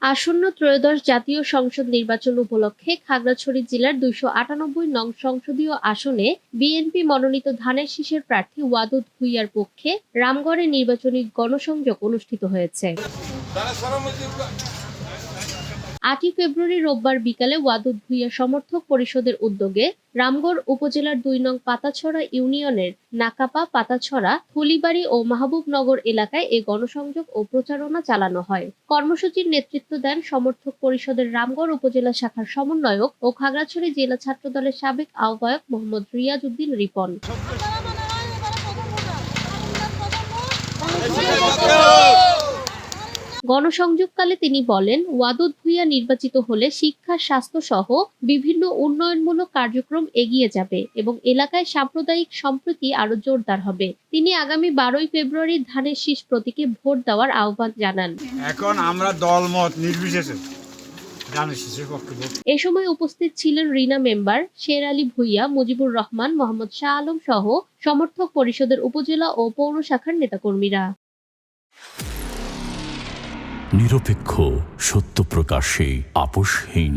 আসন্ন ত্রয়োদশ জাতীয় সংসদ নির্বাচন উপলক্ষে খাগড়াছড়ি জেলার ২৯৮ নং সংসদীয় আসনে বিএনপি মনোনীত ধানের শীষের প্রার্থী ওয়াদুদ ভূঁইয়ার পক্ষে রামগড়ে নির্বাচনী গণসংযোগ অনুষ্ঠিত হয়েছে। ৮ই ফেব্রুয়ারি রোববার বিকালে ওয়াদুদ ভূঁইয়া সমর্থক পরিষদের উদ্যোগে রামগড় উপজেলার ২ নং পাতাছড়া ইউনিয়নের নাকাপা, পাতাছড়া, থলিবাড়ি ও মাহবুবনগর এলাকায় এ গণসংযোগ ও প্রচারণা চালানো হয়। কর্মসূচির নেতৃত্ব দেন সমর্থক পরিষদের রামগড় উপজেলা শাখার সমন্বয়ক ও খাগড়াছড়ি জেলা ছাত্রদলের সাবেক আহ্বায়ক মোহাম্মদ রিয়াজ উদ্দিন রিপন। গণসংযোগকালে তিনি বলেন, ওয়াদুদ ভূঁইয়া নির্বাচিত হলে শিক্ষা, স্বাস্থ্য সহ বিভিন্ন উন্নয়নমূলক কার্যক্রম এগিয়ে যাবে এবং এলাকায় সাম্প্রদায়িক সম্প্রীতি আরো জোরদার হবে। তিনি আগামী ১২ই ফেব্রুয়ারি ধানের শীষ প্রতীকে ভোট দেওয়ার আহ্বান জানান। এখন আমরা দলমত নির্বিশেষে এ সময় উপস্থিত ছিলেন রিনা মেম্বার, শের আলী ভূঁইয়া, মুজিবুর রহমান, মোহাম্মদ শাহ আলম সহ সমর্থক পরিষদের উপজেলা ও পৌর শাখার নেতাকর্মীরা। নিরপেক্ষ, সত্য প্রকাশে আপোষহীন।